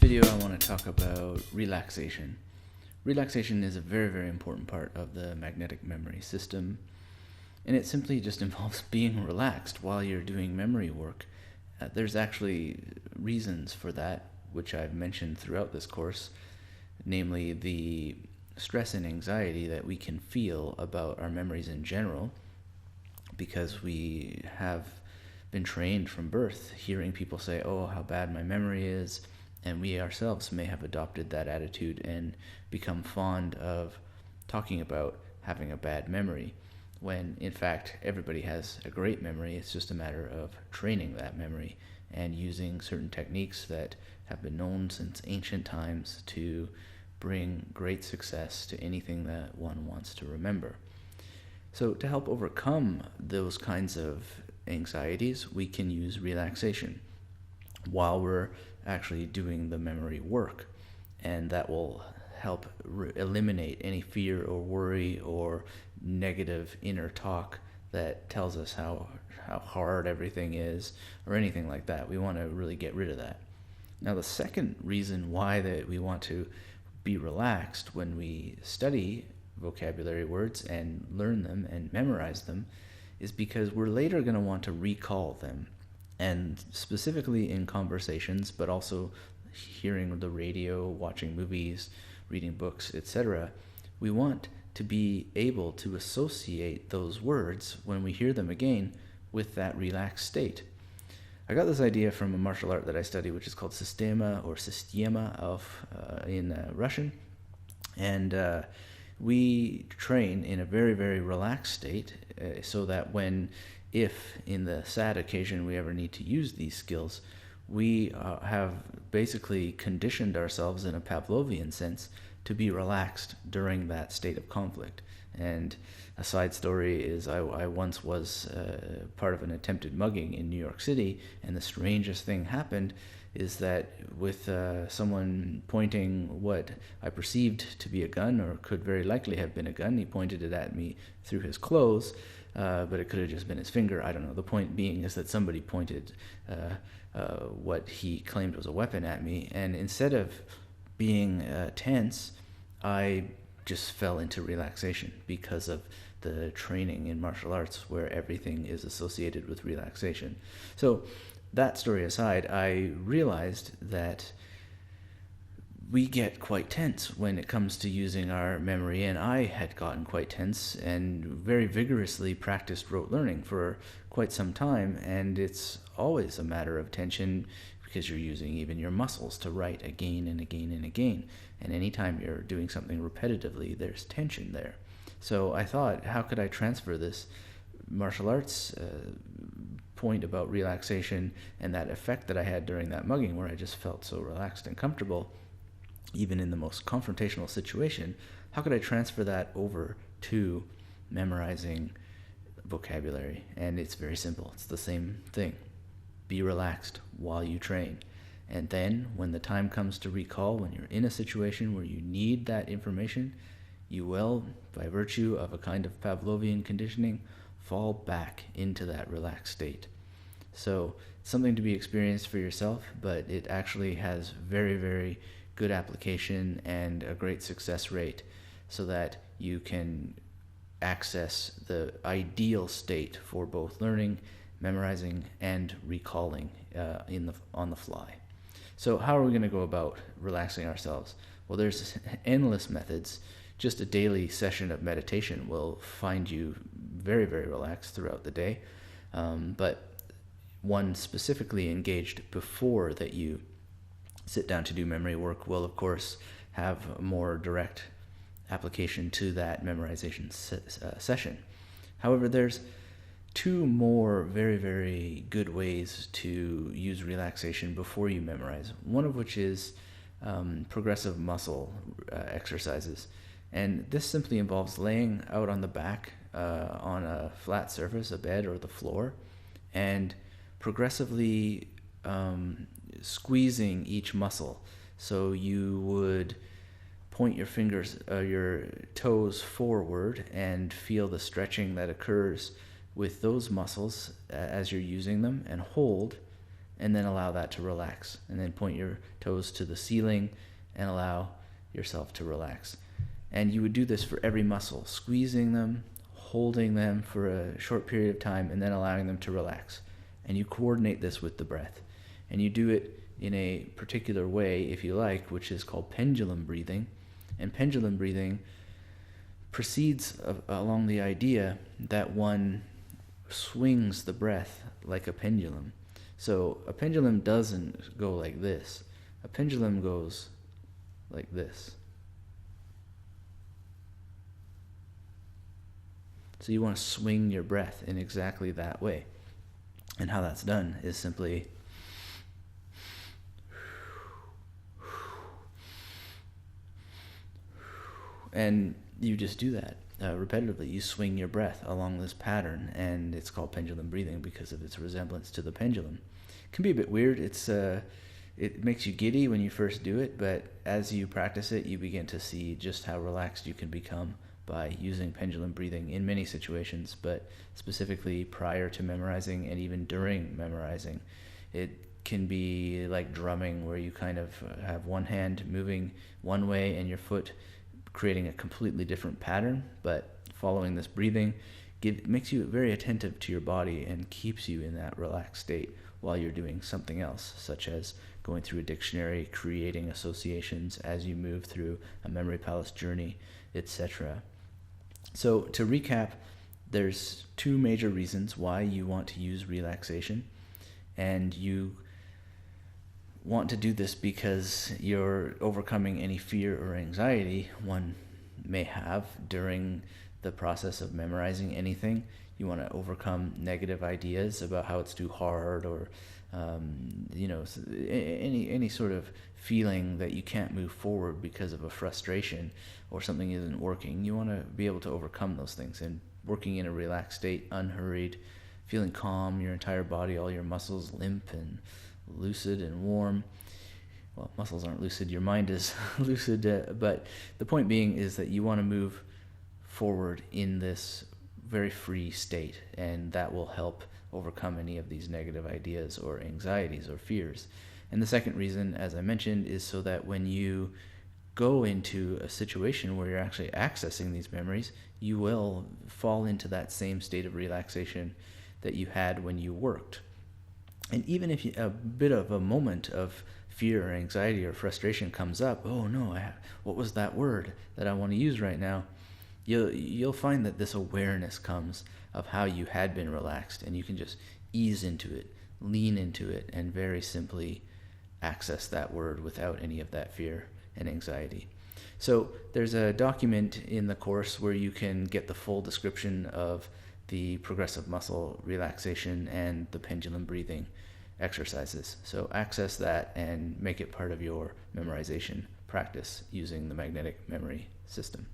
video, I want to talk about relaxation. Relaxation is a very, very important part of the magnetic memory system, and it simply just involves being relaxed while you're doing memory work. There's actually reasons for that, which I've mentioned throughout this course, namely the stress and anxiety that we can feel about our memories in general, because we have been trained from birth hearing people say, oh, how bad my memory is, and we ourselves may have adopted that attitude and become fond of talking about having a bad memory, when in fact everybody has a great memory. It's just a matter of training that memory and using certain techniques that have been known since ancient times to bring great success to anything that one wants to remember. So to help overcome those kinds of anxieties, we can use relaxation while we're actually doing the memory work, and that will help eliminate any fear or worry or negative inner talk that tells us how hard everything is or anything like that. We want to really get rid of that. Now, the second reason why that we want to be relaxed when we study vocabulary words and learn them and memorize them is because we're later going to want to recall them. And specifically in conversations, but also hearing the radio, watching movies, reading books, etc., we want to be able to associate those words when we hear them again with that relaxed state. I got this idea from a martial art that I study, which is called Systema or Systema in Russian. And we train in a very, very relaxed state so that if in the sad occasion we ever need to use these skills, we have basically conditioned ourselves in a Pavlovian sense to be relaxed during that state of conflict. And a side story is I once was part of an attempted mugging in New York City, and the strangest thing happened is that with someone pointing what I perceived to be a gun, or could very likely have been a gun, he pointed it at me through his clothes, but it could have just been his finger. I don't know. The point being is that somebody pointed what he claimed was a weapon at me, and instead of being tense, I just fell into relaxation because of the training in martial arts where everything is associated with relaxation. So that story aside, I realized that we get quite tense when it comes to using our memory, and I had gotten quite tense and very vigorously practiced rote learning for quite some time, and it's always a matter of tension because you're using even your muscles to write again and again and again, and anytime you're doing something repetitively, there's tension there. So I thought, how could I transfer this martial arts point about relaxation and that effect that I had during that mugging, where I just felt so relaxed and comfortable even in the most confrontational situation? How could I transfer that over to memorizing vocabulary? And it's very simple. It's the same thing. Be relaxed while you train. And then when the time comes to recall, when you're in a situation where you need that information, you will, by virtue of a kind of Pavlovian conditioning, fall back into that relaxed state. So it's something to be experienced for yourself, but it actually has very, very good application and a great success rate, so that you can access the ideal state for both learning, memorizing, and recalling on the fly. So how are we going to go about relaxing ourselves? Well, there's endless methods. Just a daily session of meditation will find you very, very relaxed throughout the day, but one specifically engaged before that you sit down to do memory work will, of course, have a more direct application to that memorization session. However, there's two more very, very good ways to use relaxation before you memorize, one of which is progressive muscle exercises. And this simply involves laying out on the back on a flat surface, a bed or the floor, and progressively squeezing each muscle. So you would point your fingers, your toes forward, and feel the stretching that occurs with those muscles as you're using them, and hold, and then allow that to relax. And then point your toes to the ceiling and allow yourself to relax. And you would do this for every muscle, squeezing them, holding them for a short period of time, and then allowing them to relax. And you coordinate this with the breath. And you do it in a particular way, if you like, which is called pendulum breathing. And pendulum breathing proceeds along the idea that one swings the breath like a pendulum. So a pendulum doesn't go like this. A pendulum goes like this. So you want to swing your breath in exactly that way. And how that's done is simply and you just do that repetitively. You swing your breath along this pattern, and it's called pendulum breathing because of its resemblance to the pendulum. It can be a bit weird. It makes you giddy when you first do it, but as you practice it, you begin to see just how relaxed you can become by using pendulum breathing in many situations, but specifically prior to memorizing and even during memorizing. It can be like drumming, where you kind of have one hand moving one way and your foot creating a completely different pattern, but following this breathing makes you very attentive to your body and keeps you in that relaxed state while you're doing something else, such as going through a dictionary, creating associations as you move through a memory palace journey, etc. So to recap, there's two major reasons why you want to use relaxation, and you want to do this because you're overcoming any fear or anxiety one may have during the process of memorizing anything. You want to overcome negative ideas about how it's too hard, or any sort of feeling that you can't move forward because of a frustration or something isn't working. You want to be able to overcome those things, and working in a relaxed state, unhurried, feeling calm, your entire body, all your muscles limp and lucid and warm. Well, muscles aren't lucid, your mind is lucid, but the point being is that you want to move forward in this very free state, and that will help overcome any of these negative ideas or anxieties or fears. And the second reason, as I mentioned, is so that when you go into a situation where you're actually accessing these memories, you will fall into that same state of relaxation that you had when you worked. And even if a bit of a moment of fear or anxiety or frustration comes up, oh no, what was that word that I want to use right now? You'll find that this awareness comes of how you had been relaxed, and you can just ease into it, lean into it, and very simply access that word without any of that fear and anxiety. So there's a document in the course where you can get the full description of the progressive muscle relaxation and the pendulum breathing exercises. So access that and make it part of your memorization practice using the magnetic memory system.